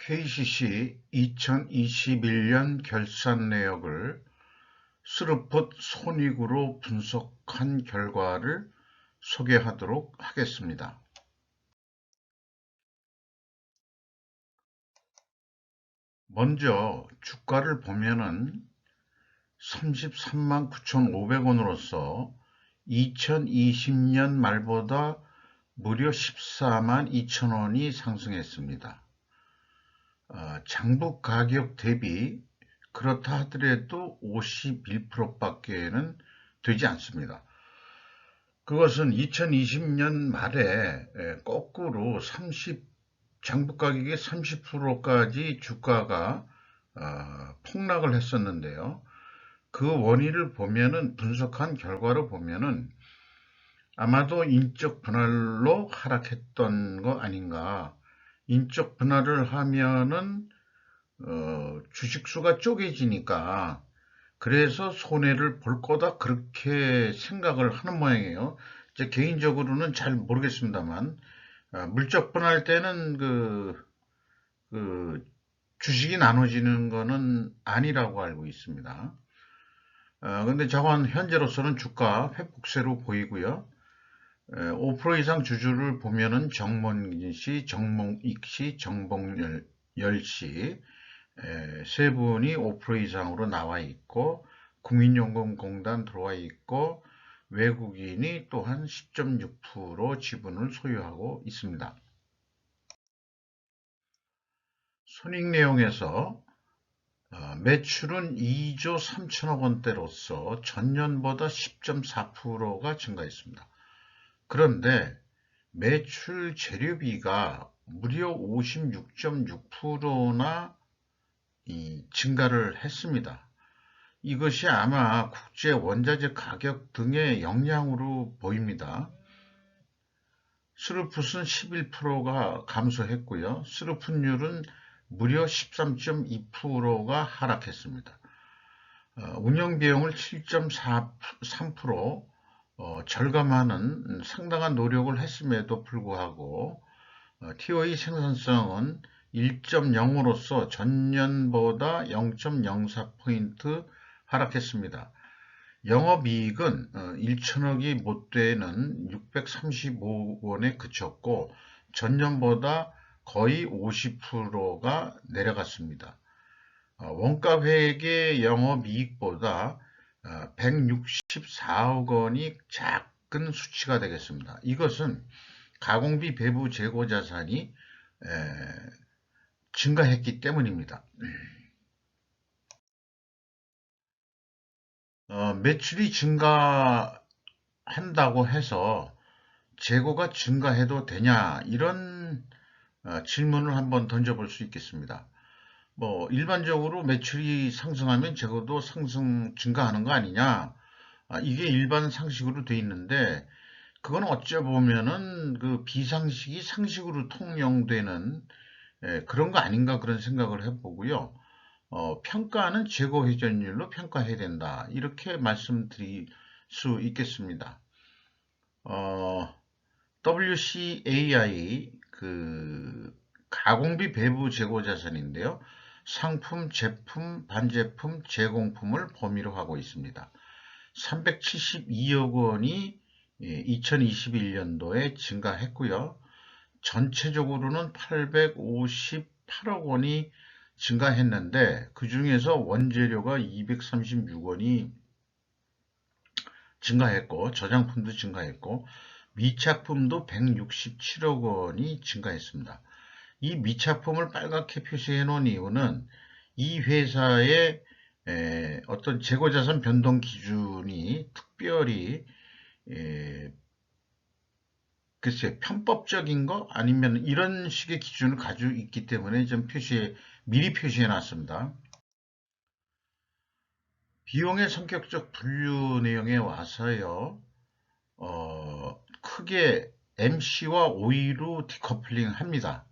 KCC 2021년 결산 내역을 스루풋 손익으로 분석한 결과를 소개하도록 하겠습니다. 먼저 주가를 보면은 33만 9,500원으로서 2020년 말보다 무려 14만 2천원이 상승했습니다. 장부 가격 대비 그렇다 하더라도 51%밖에는 되지 않습니다. 그것은 2020년 말에 거꾸로 장부 가격의 30%까지 주가가 폭락을 했었는데요. 그 원인을 보면은 분석한 결과로 보면은 아마도 인적 분할로 하락했던 거 아닌가. 인적 분할을 하면은 주식수가 쪼개지니까 그래서 손해를 볼 거다 그렇게 생각을 하는 모양이에요. 제 개인적으로는 잘 모르겠습니다만 물적 분할 때는 그 주식이 나눠지는 거는 아니라고 알고 있습니다. 근데 저건 현재로서는 주가 회복세로 보이고요. 5% 이상 주주를 보면은 정mon기 정몽익 정봉열 세 분이 5% 이상으로 나와 있고 국민연금공단 들어와 있고 외국인이 또한 10.6% 지분을 소유하고 있습니다. 손익 내용에서 매출은 2조 3천억 원대로서 전년보다 10.4%가 증가했습니다. 그런데 매출 재료비가 무려 56.6%나 증가를 했습니다. 이것이 아마 국제 원자재 가격 등의 영향으로 보입니다. 스루풋은 11%가 감소했고요. 스루풋율은 무려 13.2%가 하락했습니다. 운영비용을 7.3% 절감하는 상당한 노력을 했음에도 불구하고 TOE 생산성은 1.0으로서 전년보다 0.04포인트 하락했습니다. 영업이익은 1천억이 못 되는 635원에 그쳤고 전년보다 거의 50%가 내려갔습니다. 원가회계 영업이익보다 164억 원이 작은 수치가 되겠습니다. 이것은 가공비 배부 재고 자산이 증가했기 때문입니다. 매출이 증가한다고 해서 재고가 증가해도 되냐 이런 질문을 한번 던져볼 수 있겠습니다. 일반적으로 매출이 상승하면 재고도 증가하는 거 아니냐, 이게 일반 상식으로 돼 있는데 그건 어찌 보면은 그 비상식이 상식으로 통용되는 그런 거 아닌가 그런 생각을 해보고요. 평가는 재고 회전율로 평가해야 된다 이렇게 말씀드릴 수 있겠습니다. WCAI 가공비 배부 재고 자산인데요. 상품, 제품, 반제품, 제공품을 범위로 하고 있습니다. 372억 원이 2021년도에 증가했고요. 전체적으로는 858억 원이 증가했는데 그 중에서 원재료가 236원이 증가했고 저장품도 증가했고 미착품도 167억 원이 증가했습니다. 이 미착품을 빨갛게 표시해 놓은 이유는 이 회사의 어떤 재고자산 변동 기준이 특별히 글쎄 편법적인 거 아니면 이런 식의 기준을 가지고 있기 때문에 좀 미리 표시해 놨습니다. 비용의 성격적 분류 내용에 와서요, 크게 MC와 OE로 디커플링 합니다.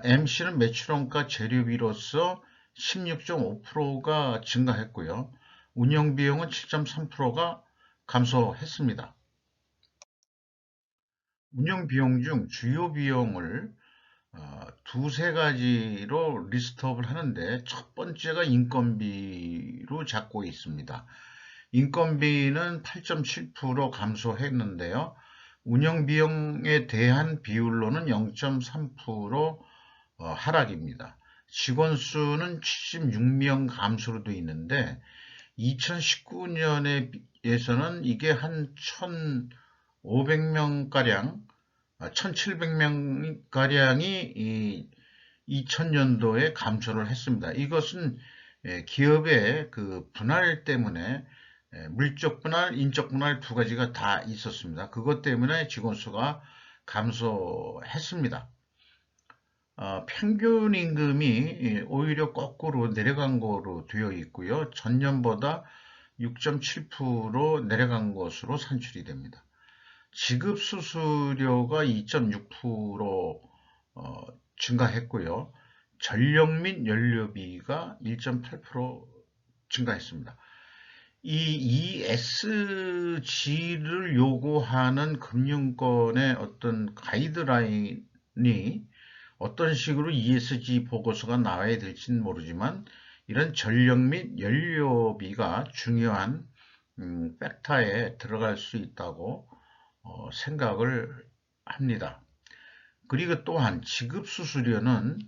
MC는 매출원가 재료비로서 16.5%가 증가했고요. 운영비용은 7.3%가 감소했습니다. 운영비용 중 주요 비용을 두세 가지로 리스트업을 하는데 첫 번째가 인건비로 잡고 있습니다. 인건비는 8.7% 감소했는데요. 운영비용에 대한 비율로는 0.3% 하락입니다. 직원 수는 76명 감소로 되어 있는데 2019년에서는 이게 한 1,500명가량, 1,700명가량이 2000년도에 감소를 했습니다. 이것은 기업의 그 분할 때문에 물적 분할, 인적 분할 두 가지가 다 있었습니다. 그것 때문에 직원 수가 감소했습니다. 평균 임금이 오히려 거꾸로 내려간 거로 되어 있고요. 전년보다 6.7% 내려간 것으로 산출이 됩니다. 지급 수수료가 2.6% 증가했고요. 전력 및 연료비가 1.8% 증가했습니다. 이 ESG를 요구하는 금융권의 어떤 가이드라인이 어떤 식으로 ESG 보고서가 나와야 될지는 모르지만 이런 전력 및 연료비가 중요한 팩터에 들어갈 수 있다고 생각을 합니다. 그리고 또한 지급 수수료는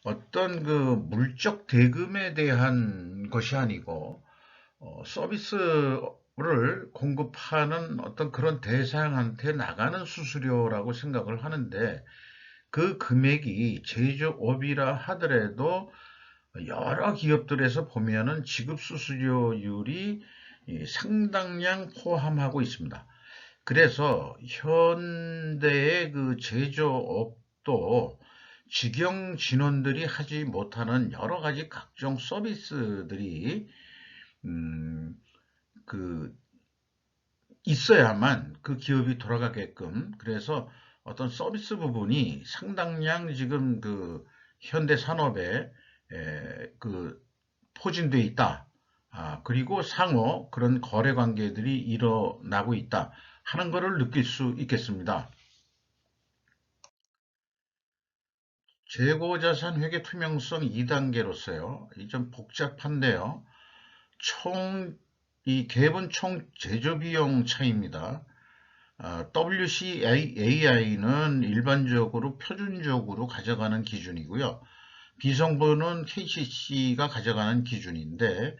어떤 그 물적 대금에 대한 것이 아니고 서비스를 공급하는 어떤 그런 대상한테 나가는 수수료라고 생각을 하는데 그 금액이 제조업이라 하더라도 여러 기업들에서 보면은 지급 수수료율이 상당량 포함하고 있습니다. 그래서 현대의 그 제조업도 직영 진원들이 하지 못하는 여러 가지 각종 서비스들이 그 있어야만 그 기업이 돌아가게끔 그래서 어떤 서비스 부분이 상당량 지금 그 현대 산업에 그 포진돼 있다. 그리고 상호 그런 거래 관계들이 일어나고 있다 하는 것을 느낄 수 있겠습니다. 재고자산 회계 투명성 2단계로서요. 이 좀 복잡한데요. 이 갭은 총 제조비용 차이입니다. WCAI는 일반적으로 표준적으로 가져가는 기준이고요. 비정부는 KCC가 가져가는 기준인데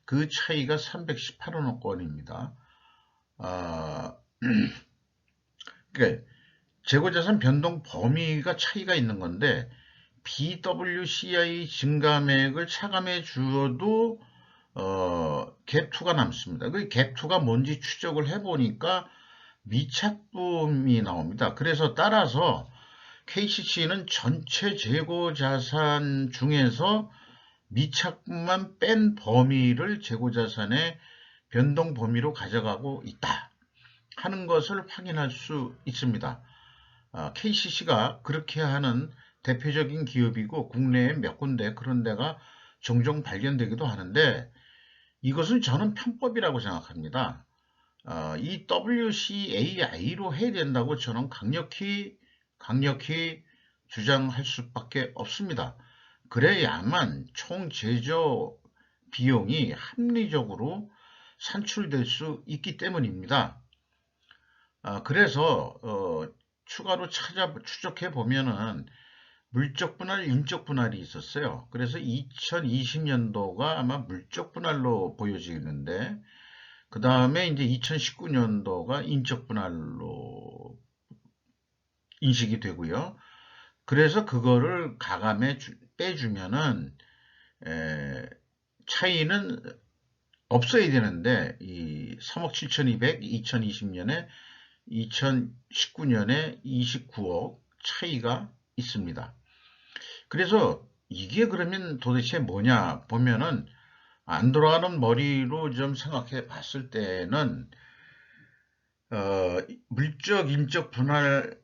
그 차이가 318억 원입니다. 그러니까 재고자산 변동 범위가 차이가 있는 건데 BWCI 증감액을 차감해 주어도 갭2가 남습니다. 그 갭2가 뭔지 추적을 해보니까 미착분이 나옵니다. 그래서 따라서 KCC는 전체 재고자산 중에서 미착분만 뺀 범위를 재고자산의 변동 범위로 가져가고 있다 하는 것을 확인할 수 있습니다. KCC가 그렇게 하는 대표적인 기업이고 국내에 몇 군데 그런 데가 종종 발견되기도 하는데 이것은 저는 편법이라고 생각합니다. 이 WCAI로 해야 된다고 저는 강력히 주장할 수밖에 없습니다. 그래야만 총 제조 비용이 합리적으로 산출될 수 있기 때문입니다. 그래서 추가로 추적해 보면은 물적 분할, 인적 분할이 있었어요. 그래서 2020년도가 아마 물적 분할로 보여지는데 그 다음에 이제 2019년도가 인적 분할로 인식이 되고요. 그래서 그거를 가감해 빼주면은 차이는 없어야 되는데 이 3억 7,200 2020년에 2019년에 29억 차이가 있습니다. 그래서 이게 그러면 도대체 뭐냐 보면은 안 돌아가는 머리로 좀 생각해 봤을 때는 물적 인적 분할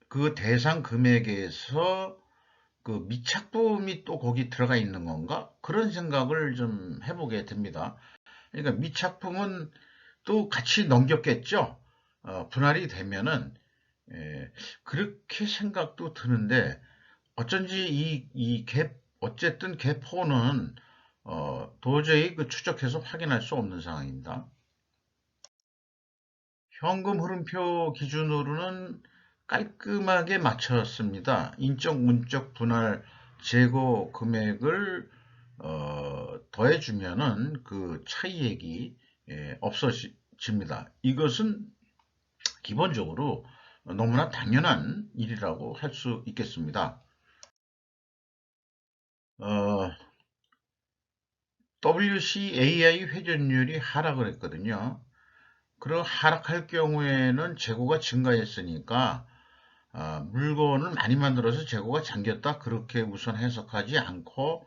그 대상 금액에서 그 미착분이 또 거기 들어가 있는 건가? 그런 생각을 좀 해보게 됩니다. 그러니까 미착분은 또 같이 넘겼겠죠. 분할이 되면은 그렇게 생각도 드는데 어쩐지 어쨌든 갭4는 도저히 그 추적해서 확인할 수 없는 상황입니다. 현금 흐름표 기준으로는 깔끔하게 맞췄습니다. 인적, 문적 분할 재고 금액을 더해주면은 그 차이액이 없어집니다. 이것은 기본적으로 너무나 당연한 일이라고 할 수 있겠습니다. 어, WCAI 회전율이 하락을 했거든요. 그리고 하락할 경우에는 재고가 증가했으니까 물건을 많이 만들어서 재고가 잠겼다, 그렇게 우선 해석하지 않고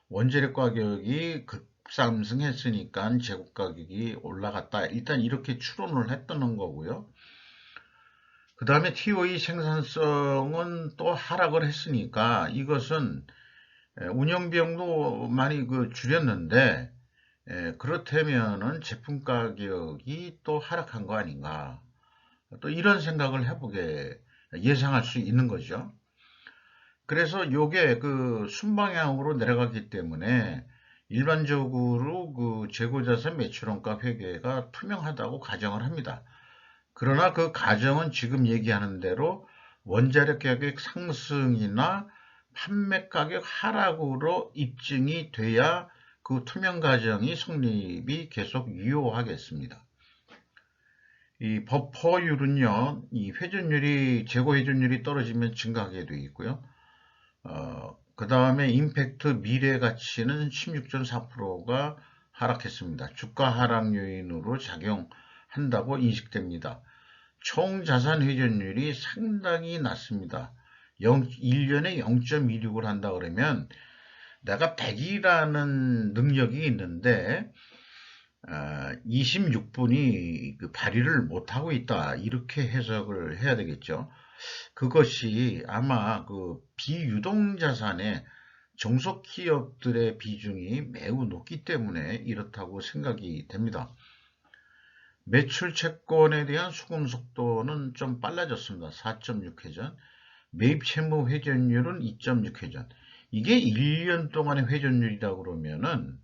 원재료 가격이 급상승했으니까 재고 가격이 올라갔다, 일단 이렇게 추론을 했던 거고요. 그 다음에 TOE 생산성은 또 하락을 했으니까 이것은 운영 비용도 많이 줄였는데, 그렇다면은 제품 가격이 또 하락한 거 아닌가, 또 이런 생각을 해보게 예상할 수 있는 거죠. 그래서 요게 그 순방향으로 내려가기 때문에 일반적으로 그 재고자산 매출원가 회계가 투명하다고 가정을 합니다. 그러나 그 가정은 지금 얘기하는 대로 원자력 가격 상승이나 판매 가격 하락으로 입증이 돼야 그 투명 가정이 성립이 계속 유효하겠습니다. 이 버퍼율은요, 이 회전율이, 재고 회전율이 떨어지면 증가하게 되어 있고요. 그 다음에 임팩트 미래 가치는 16.4%가 하락했습니다. 주가 하락 요인으로 작용한다고 인식됩니다. 총 자산 회전율이 상당히 낮습니다. 1년에 0.26을 한다 그러면 내가 100이라는 능력이 있는데 26분이 그 발휘를 못하고 있다, 이렇게 해석을 해야 되겠죠. 그것이 아마 그 비유동자산의 종속기업들의 비중이 매우 높기 때문에 이렇다고 생각이 됩니다. 매출 채권에 대한 수급 속도는 좀 빨라졌습니다. 4.6회전. 매입 채무 회전율은 2.6회전. 이게 1년 동안의 회전율이라고 그러면은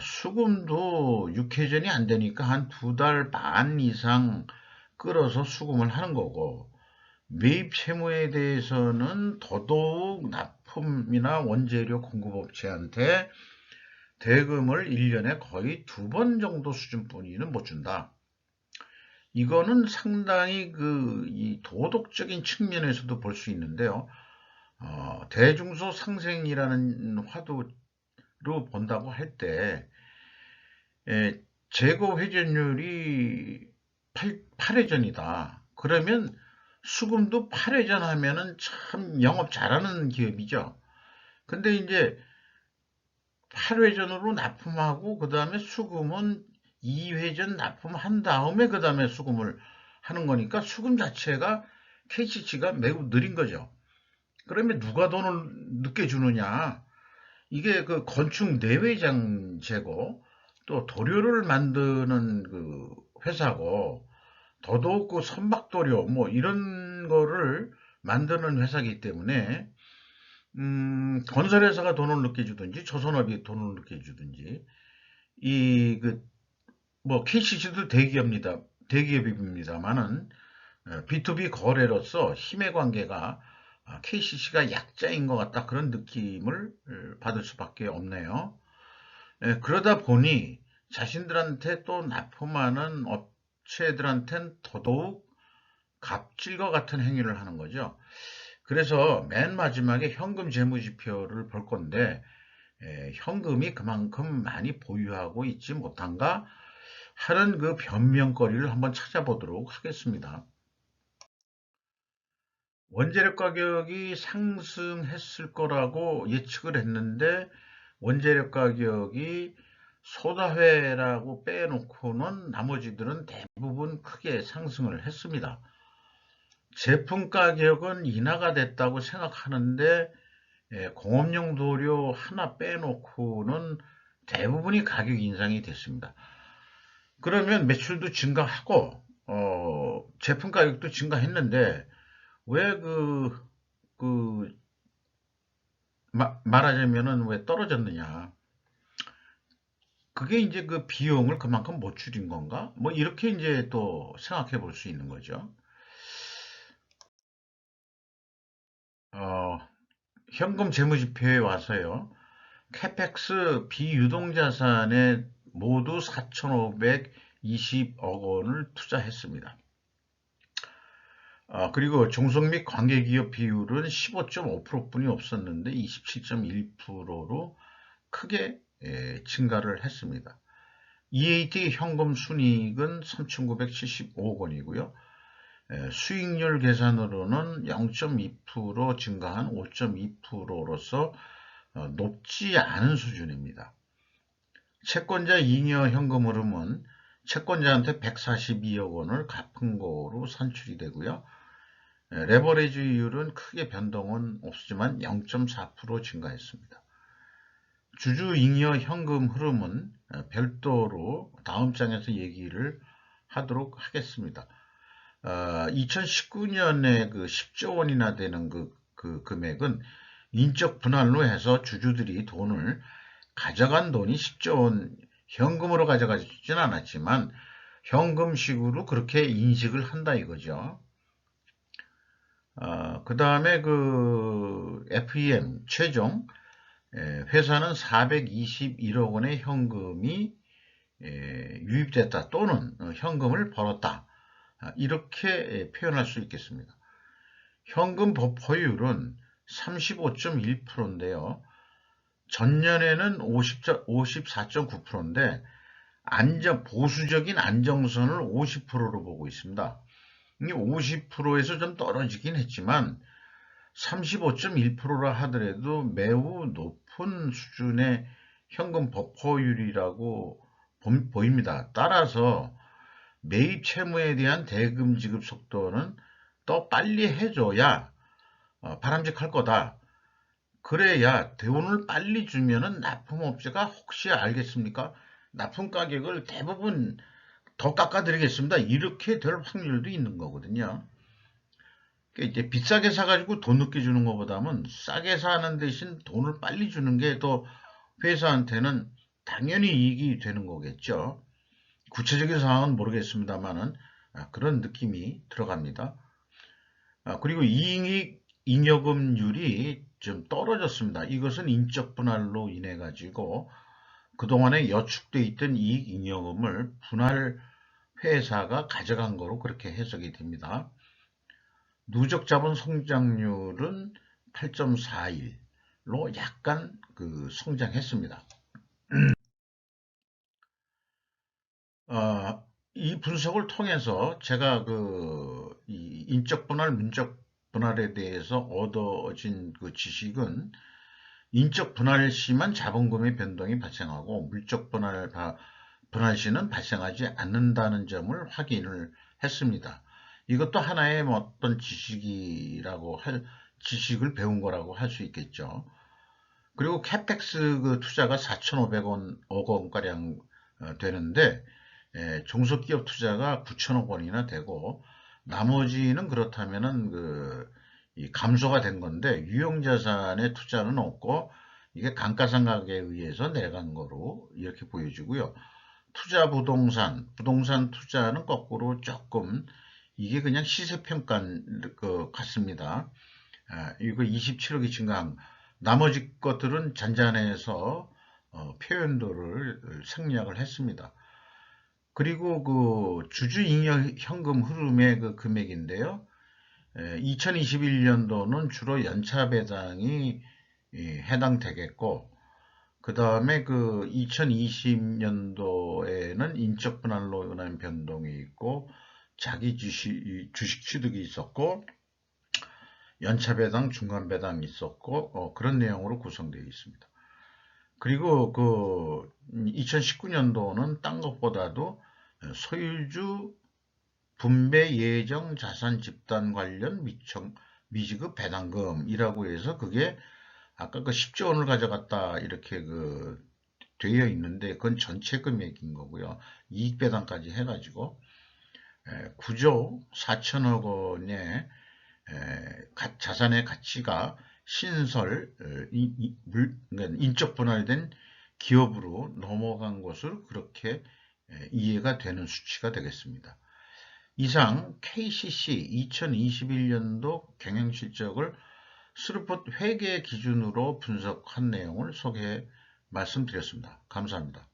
수금도 6회전이 안 되니까 한 2달 반 이상 끌어서 수금을 하는 거고, 매입 채무에 대해서는 더더욱 납품이나 원재료 공급업체한테 대금을 1년에 거의 2번 정도 수준뿐이는 못 준다. 이거는 상당히 이 도덕적인 측면에서도 볼 수 있는데요. 대중소 상생이라는 화두로 본다고 할 때, 재고 회전율이 8회전이다. 그러면 수금도 8회전 하면은 참 영업 잘하는 기업이죠. 근데 이제 8회전으로 납품하고 그 다음에 수금은 2회전 납품한 다음에 그 다음에 수금을 하는 거니까 수금 자체가 KCC가 매우 느린 거죠. 그러면 누가 돈을 늦게 주느냐? 이게 그 건축 내외장 재고, 또 도료를 만드는 그 회사고, 더더욱 그 선박도료 뭐 이런 거를 만드는 회사이기 때문에 건설회사가 돈을 늦게 주든지 조선업이 돈을 늦게 주든지, 이 뭐 KCC도 대기업입니다만은 B2B 거래로서 힘의 관계가 KCC가 약자인 것 같다, 그런 느낌을 받을 수밖에 없네요. 그러다 보니 자신들한테 또 납품하는 업체들한테는 더더욱 갑질과 같은 행위를 하는 거죠. 그래서 맨 마지막에 현금 재무지표를 볼 건데, 현금이 그만큼 많이 보유하고 있지 못한가 하는 그 변명거리를 한번 찾아보도록 하겠습니다. 원재료 가격이 상승했을 거라고 예측을 했는데, 원재료 가격이 소다회라고 빼놓고는 나머지들은 대부분 크게 상승을 했습니다. 제품 가격은 인하가 됐다고 생각하는데, 공업용 도료 하나 빼놓고는 대부분이 가격 인상이 됐습니다. 그러면 매출도 증가하고 제품 가격도 증가했는데 왜 그 말하자면은 왜 떨어졌느냐. 그게 이제 그 비용을 그만큼 못 줄인 건가? 뭐 이렇게 이제 또 생각해 볼 수 있는 거죠. 어, 현금 재무지표에 와서요. 캐펙스 비유동자산에 모두 4,520억 원을 투자했습니다. 그리고 종속 및 관계기업 비율은 15.5%뿐이 없었는데 27.1%로 크게 증가를 했습니다. EAT 현금 순이익은 3,975억 원이고요. 수익률 계산으로는 0.2% 증가한 5.2%로서 높지 않은 수준입니다. 채권자 잉여 현금 흐름은 채권자한테 142억 원을 갚은 거로 산출이 되고요. 레버리지율은 크게 변동은 없지만 0.4% 증가했습니다. 주주 잉여 현금 흐름은 별도로 다음 장에서 얘기를 하도록 하겠습니다. 2019년에 그 10조 원이나 되는 그 금액은 인적 분할로 해서 주주들이 돈을 가져간 돈이 10조 원 현금으로 가져가지는 않았지만 현금식으로 그렇게 인식을 한다 이거죠. 그 다음에 그 FEM 최종 회사는 421억 원의 현금이 유입됐다 또는 현금을 벌었다. 이렇게 표현할 수 있겠습니다. 현금 보유율은 35.1%인데요. 전년에는 54.9%인데 보수적인 안정선을 50%로 보고 있습니다. 이 50%에서 좀 떨어지긴 했지만 35.1%라 하더라도 매우 높은 수준의 현금 보유율이라고 보입니다. 따라서 매입 채무에 대한 대금 지급 속도는 더 빨리 해줘야 바람직할 거다. 그래야 돈을 빨리 주면은 납품업체가 혹시 알겠습니까? 납품 가격을 대부분 더 깎아드리겠습니다. 이렇게 될 확률도 있는 거거든요. 그러니까 이제 비싸게 사가지고 돈 늦게 주는 것보다는 싸게 사는 대신 돈을 빨리 주는 게 더 회사한테는 당연히 이익이 되는 거겠죠. 구체적인 상황은 모르겠습니다만은 그런 느낌이 들어갑니다. 그리고 이익 잉여금률이 좀 떨어졌습니다. 이것은 인적 분할로 인해 가지고 그동안에 여축돼 있던 이익 잉여금을 분할 회사가 가져간 거로 그렇게 해석이 됩니다. 누적 자본 성장률은 8.41로 약간 그 성장했습니다. 이 분석을 통해서 제가 이 인적 분할, 문적 분할에 대해서 얻어진 그 지식은 인적 분할 시만 자본금의 변동이 발생하고 물적 분할 시는 발생하지 않는다는 점을 확인을 했습니다. 이것도 하나의 뭐 어떤 지식을 배운 거라고 할 수 있겠죠. 그리고 캐펙스 그 투자가 4,500억 원가량 되는데 종속기업 투자가 9천억 원이나 되고 나머지는 그렇다면은 이 감소가 된 건데 유형자산의 투자는 없고 이게 감가상각에 의해서 내려간 거로 이렇게 보여지고요. 투자 부동산 투자는 거꾸로 조금 이게 그냥 시세평가 같습니다. 이거 27억이 증가한 나머지 것들은 잔잔해서 표현도를 생략을 했습니다. 그리고 그 주주잉여 현금 흐름의 그 금액인데요. 2021년도는 주로 연차 배당이 해당되겠고, 그 다음에 그 2020년도에는 인적 분할로 인한 변동이 있고, 자기 주식 취득이 있었고, 연차 배당, 중간 배당이 있었고, 그런 내용으로 구성되어 있습니다. 그리고 그 2019년도는 딴 것보다도 소유주 분배 예정 자산 집단 관련 미지급 배당금이라고 해서 그게 아까 그 10조 원을 가져갔다 이렇게 되어 있는데 그건 전체 금액인 거고요. 이익 배당까지 해가지고 9조 4천억 원의 자산의 가치가 신설, 그러니까 인적 분할이 된 기업으로 넘어간 것으로 그렇게 이해가 되는 수치가 되겠습니다. 이상 KCC 2021년도 경영실적을 스루풋 회계 기준으로 분석한 내용을 말씀드렸습니다. 감사합니다.